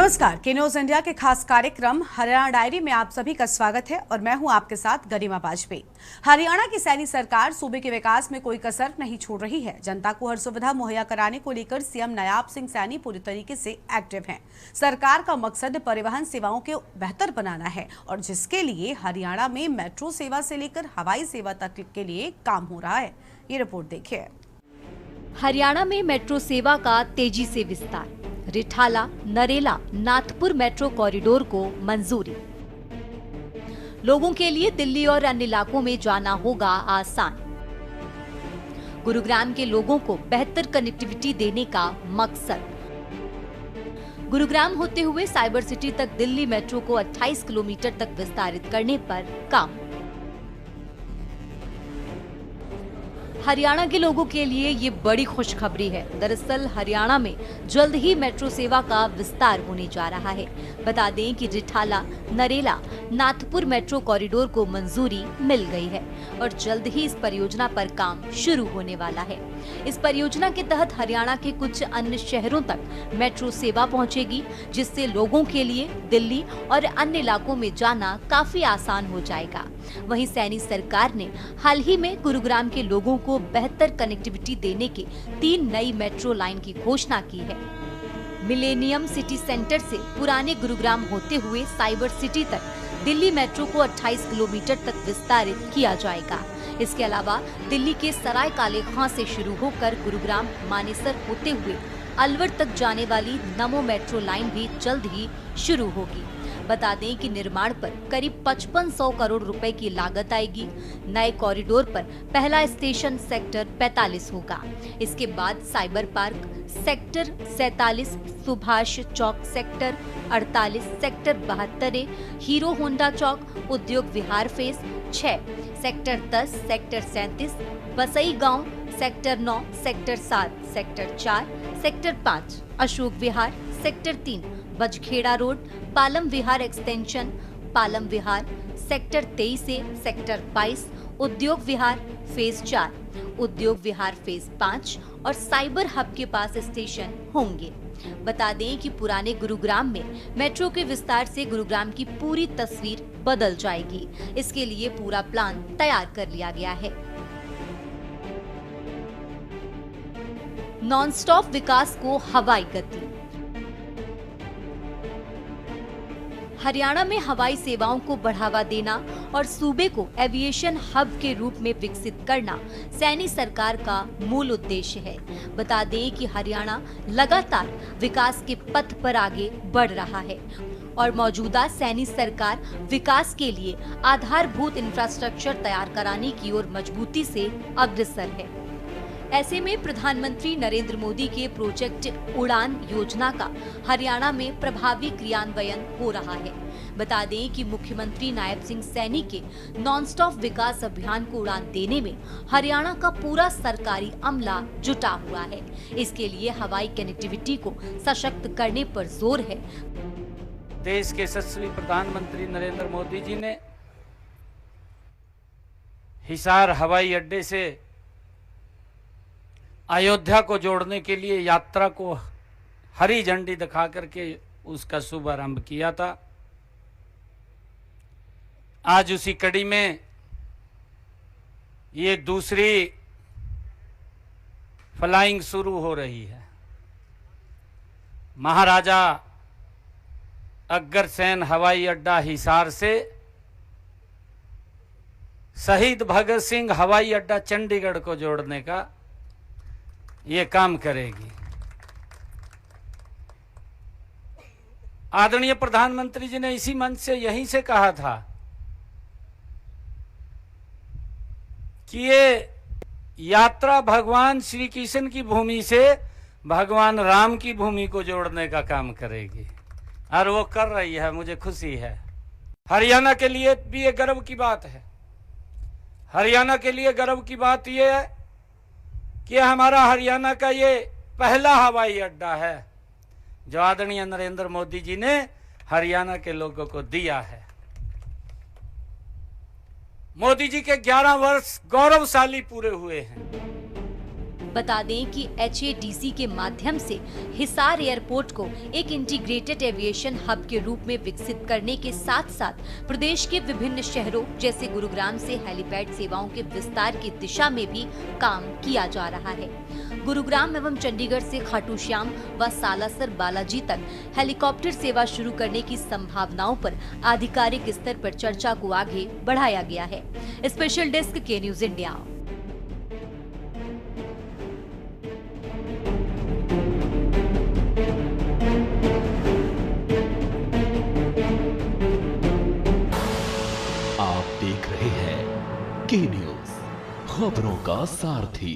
नमस्कार, के news India के खास कार्यक्रम हरियाणा डायरी में आप सभी का स्वागत है और मैं हूं आपके साथ गरिमा वाजपेयी। हरियाणा की सैनी सरकार सूबे के विकास में कोई कसर नहीं छोड़ रही है। जनता को हर सुविधा मुहैया कराने को लेकर सीएम नायाब सिंह सैनी पूरी तरीके से एक्टिव हैं। सरकार का मकसद परिवहन सेवाओं को बेहतर बनाना है और जिसके लिए हरियाणा में मेट्रो सेवा से लेकर हवाई सेवा तक के लिए काम हो रहा है। ये रिपोर्ट देखिए। हरियाणा में मेट्रो सेवा का तेजी से विस्तार। रिठाला, नरेला, नाथपुर मेट्रो कॉरिडोर को मंजूरी। लोगों के लिए दिल्ली और अन्य इलाकों में जाना होगा आसान। गुरुग्राम के लोगों को बेहतर कनेक्टिविटी देने का मकसद। गुरुग्राम होते हुए साइबर सिटी तक दिल्ली मेट्रो को 28 किलोमीटर तक विस्तारित करने पर काम। हरियाणा के लोगों के लिए ये बड़ी खुशखबरी है। दरअसल हरियाणा में जल्द ही मेट्रो सेवा का विस्तार होने जा रहा है। बता दें कि रिठाला, नरेला, नाथपुर मेट्रो कॉरिडोर को मंजूरी मिल गई है और जल्द ही इस परियोजना पर काम शुरू होने वाला है। इस परियोजना के तहत हरियाणा के कुछ अन्य शहरों तक मेट्रो सेवा पहुंचेगी, जिससे लोगों के लिए दिल्ली और अन्य इलाकों में जाना काफी आसान हो जाएगा। वहीं सैनी सरकार ने हाल ही में गुरुग्राम के लोगों को बेहतर कनेक्टिविटी देने के 3 नई मेट्रो लाइन की घोषणा की है। मिलेनियम सिटी सेंटर से पुराने गुरुग्राम होते हुए साइबर सिटी तक दिल्ली मेट्रो को 28 किलोमीटर तक विस्तारित किया जाएगा। इसके अलावा दिल्ली के सराय काले खां से शुरू होकर गुरुग्राम मानेसर होते हुए अलवर तक जाने वाली नमो मेट्रो लाइन भी जल्द ही शुरू होगी। बता दें कि निर्माण पर करीब 5500 करोड़ रुपए की लागत आएगी। नए कॉरिडोर पर पहला स्टेशन सेक्टर 45 होगा। इसके बाद cyber park sector 47, Subhash Chowk sector 48, sector 72, Hero Honda Chowk, Udyog Vihar phase 6, sector 10, sector 37, Basai गांव, sector 9, sector 7, sector 4, sector 5, Ashok Vihar, sector 3, Bajghera road, Palam Vihar extension, Palam Vihar, sector 23 से सेक्टर 22, उद्योग विहार फेज 4, उद्योग विहार फेज 5 और साइबर हब के पास स्टेशन होंगे। बता दें कि पुराने गुरुग्राम में मेट्रो के विस्तार से गुरुग्राम की पूरी तस्वीर बदल जाएगी। इसके लिए पूरा प्लान तैयार कर लिया गया है। नॉनस्टॉप विकास को हवाई गति। हरियाणा में हवाई सेवाओं को बढ़ावा देना और सूबे को एविएशन हब के रूप में विकसित करना सैनी सरकार का मूल उद्देश्य है। बता दें कि हरियाणा लगातार विकास के पथ पर आगे बढ़ रहा है और मौजूदा सैनी सरकार विकास के लिए आधारभूत इंफ्रास्ट्रक्चर तैयार कराने की ओर मजबूती से अग्रसर है। ऐसे में प्रधानमंत्री नरेंद्र मोदी के प्रोजेक्ट उड़ान योजना का हरियाणा में प्रभावी क्रियान्वयन हो रहा है। बता दें कि मुख्यमंत्री नायब सिंह सैनी के नॉनस्टॉप विकास अभियान को उड़ान देने में हरियाणा का पूरा सरकारी अमला जुटा हुआ है। इसके लिए हवाई कनेक्टिविटी को सशक्त करने पर जोर है। देश के यशस्वी प्रधानमंत्री नरेंद्र मोदी जी ने हिसार हवाई अड्डे से अयोध्या को जोड़ने के लिए यात्रा को हरी झंडी दिखा करके उसका शुभारंभ किया था। आज उसी कड़ी में ये दूसरी फ्लाइंग शुरू हो रही है। महाराजा अग्रसेन हवाई अड्डा हिसार से शहीद भगत सिंह हवाई अड्डा चंडीगढ़ को जोड़ने का ये काम करेगी। आदरणीय प्रधानमंत्री जी ने इसी मंच से यहीं से कहा था कि ये यात्रा भगवान श्री कृष्ण की भूमि से भगवान राम की भूमि को जोड़ने का काम करेगी और वो कर रही है। मुझे खुशी है। हरियाणा के लिए भी ये गर्व की बात है। हरियाणा के लिए गर्व की बात ये है कि हमारा हरियाणा का ये पहला हवाई अड्डा है जो आदरणीय नरेंद्र मोदी जी ने हरियाणा के लोगों को दिया है। मोदी जी के 11 वर्ष गौरवशाली पूरे हुए हैं। बता दें कि HADC के माध्यम से हिसार एयरपोर्ट को एक इंटीग्रेटेड एविएशन हब के रूप में विकसित करने के साथ साथ प्रदेश के विभिन्न शहरों जैसे गुरुग्राम से हेलीपैड सेवाओं के विस्तार की दिशा में भी काम किया जा रहा है। गुरुग्राम एवं चंडीगढ़ से खाटू श्याम व सालासर बालाजी तक हेलीकॉप्टर सेवा शुरू करने की संभावनाओं पर आधिकारिक स्तर पर चर्चा को आगे बढ़ाया गया है। स्पेशल डेस्क के न्यूज इंडिया। आप देख रहे हैं के न्यूज, खबरों का सारथी।